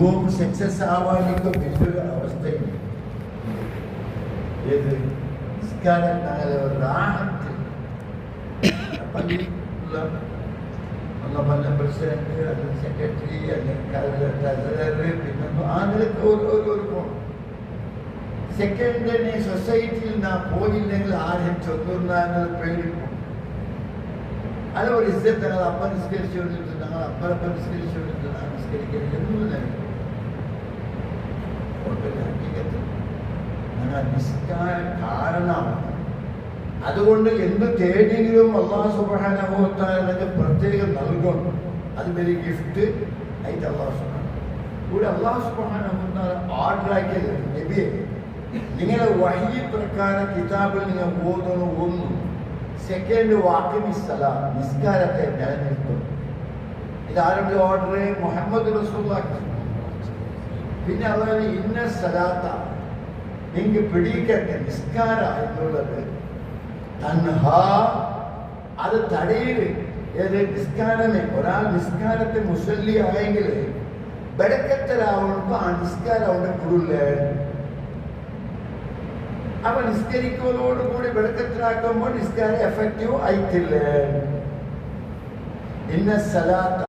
ഇതും സക്സസ് ആവാനൊക്കെ വലിയൊരു അവസ്ഥയുണ്ട്. ഏത് നിസ്കാരം റാഹത്ത് പള്ളിയിലുള്ള പല പ്രസിഡന്റ്, അല്ലെങ്കിൽ സെക്രട്ടറി, അല്ലെങ്കിൽ ട്രഷറർ, പിന്നെ ആ നിലക്ക് ഒരു പോകണം. സെക്കൻഡിനെ സൊസൈറ്റിയിൽ നാം പോയില്ലെങ്കിൽ ആരും ചൊന്നുന്ന പേടിക്കും. അത് ഒരു ഇസ്സത്ത് ഞങ്ങൾ അപ്പ നിസ്കരിച്ചു കൊണ്ടിട്ട് ഞങ്ങൾ അപ്പറപ്പം നിസ്കരിച്ചു കൊണ്ടിട്ട് നാം നിസ്കരിക്കുന്നത് എന്നും നൽകും. ഞങ്ങൾ നിസ്കാരം കാരണമാണ്. അതുകൊണ്ട് എന്ത് തേടിയെങ്കിലും അല്ലാഹു സുബ്ഹാനഹു വ തആല പ്രത്യേകം നൽകും. അത് വലിയ ഗിഫ്റ്റ് ആയിട്ട് അല്ലാഹു സുബ്ഹാനഹു കൂടെ അല്ലാഹു സുബ്ഹാനഹു വ തആല ഓർഡറാക്കിയത് നബിയെ നിങ്ങളുടെ വഹി പ്രകാരം കിതാബിൽ നിങ്ങൾ ഓതുന്നു. ഒന്ന് സെക്കൻഡ് വാക്കിമിസ്സല നിസ്കാരത്തെ നിലനിർത്തും. ഇതാരുടെ ഓർഡർ? മുഹമ്മദ് റസൂലുള്ളാഹി. പിന്നെ അതായത് ഇന്ന സലാത്ത നിങ്ങൾക്ക് പിടിക്കട്ടെ നിസ്കാര എന്നുള്ളത് തൻഹാ അത് തടയില്. ഏത് നിസ്കാരമേ ഒരാൾ നിസ്കാരത്തെ മുസല്ലി ആയെങ്കിൽ ബെടക്കത്തരാവുമ്പോൾ ആ നിസ്കാരം അവിടെ കുറില്ലേ. അപ്പൊ നിസ്കരിക്കുന്നതോടുകൂടി ബെടക്കത്തരാക്കുമ്പോൾ നിസ്കാരം എഫക്റ്റീവ് ആയിട്ടില്ലേ. ഇന്ന സലാത്ത